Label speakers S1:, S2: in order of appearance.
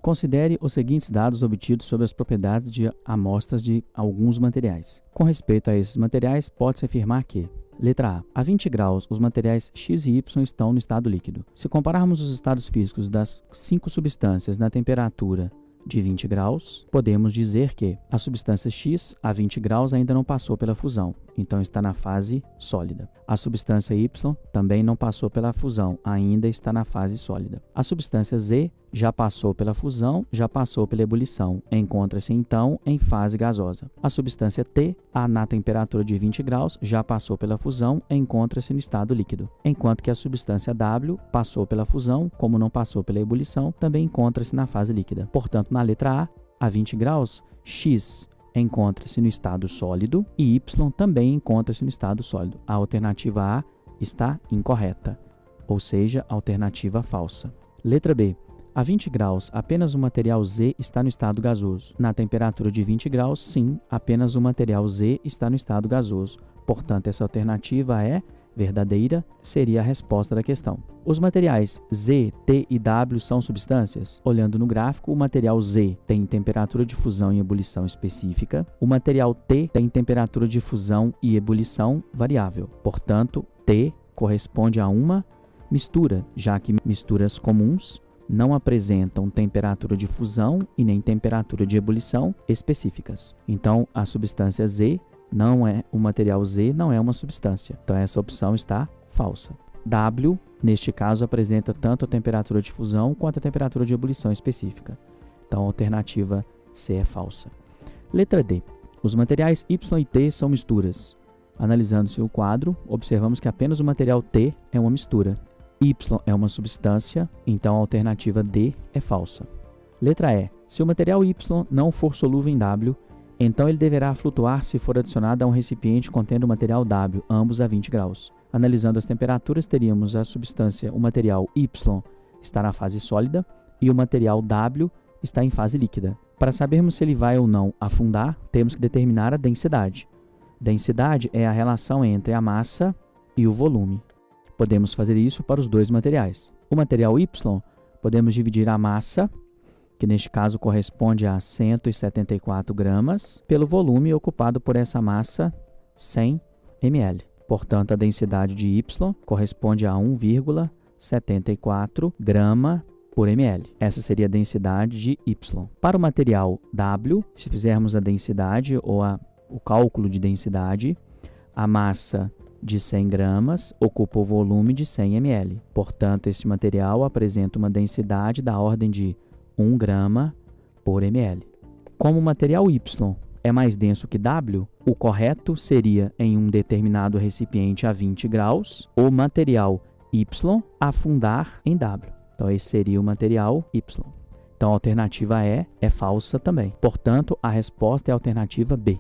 S1: Considere os seguintes dados obtidos sobre as propriedades de amostras de alguns materiais. Com respeito a esses materiais, pode-se afirmar que: letra A. A 20 graus, os materiais X e Y estão no estado líquido. Se compararmos os estados físicos das 5 substâncias na temperatura de 20 graus, podemos dizer que a substância X a 20 graus ainda não passou pela fusão, então está na fase sólida. A substância Y também não passou pela fusão, ainda está na fase sólida. A substância Z já passou pela fusão, já passou pela ebulição, encontra-se então em fase gasosa. A substância T, na temperatura de 20 graus, já passou pela fusão, encontra-se no estado líquido. Enquanto que a substância W passou pela fusão, como não passou pela ebulição, também encontra-se na fase líquida. Portanto, na letra A 20 graus, X encontra-se no estado sólido e Y também encontra-se no estado sólido. A alternativa A está incorreta, ou seja, alternativa falsa. Letra B. A 20 graus, apenas o material Z está no estado gasoso. Na temperatura de 20 graus, sim, apenas o material Z está no estado gasoso. Portanto, essa alternativa é verdadeira, seria a resposta da questão. Os materiais Z, T e W são substâncias? Olhando no gráfico, o material Z tem temperatura de fusão e ebulição específica. O material T tem temperatura de fusão e ebulição variável. Portanto, T corresponde a uma mistura, já que misturas comuns não apresentam temperatura de fusão e nem temperatura de ebulição específicas. Então, a substância Z não é, o material Z não é uma substância. Então, essa opção está falsa. W, neste caso, apresenta tanto a temperatura de fusão quanto a temperatura de ebulição específica. Então, a alternativa C é falsa. Letra D. Os materiais Y e T são misturas. Analisando-se o quadro, observamos que apenas o material T é uma mistura. Y é uma substância, então a alternativa D é falsa. Letra E. Se o material Y não for solúvel em W, então ele deverá flutuar se for adicionado a um recipiente contendo o material W, ambos a 20 graus. Analisando as temperaturas, teríamos a substância, o material Y está na fase sólida e o material W está em fase líquida. Para sabermos se ele vai ou não afundar, temos que determinar a densidade. Densidade é a relação entre a massa e o volume. Podemos fazer isso para os dois materiais. O material Y, podemos dividir a massa, que neste caso corresponde a 174 gramas, pelo volume ocupado por essa massa, 100 ml. Portanto, a densidade de Y corresponde a 1,74 grama por ml. Essa seria a densidade de Y. Para o material W, se fizermos a densidade ou o cálculo de densidade, a massa de 100 gramas ocupa o volume de 100 ml. Portanto, este material apresenta uma densidade da ordem de 1 grama por ml. Como o material Y é mais denso que W, o correto seria, em um determinado recipiente a 20 graus, o material Y afundar em W. Então, esse seria o material Y. Então, a alternativa E é falsa também. Portanto, a resposta é a alternativa B.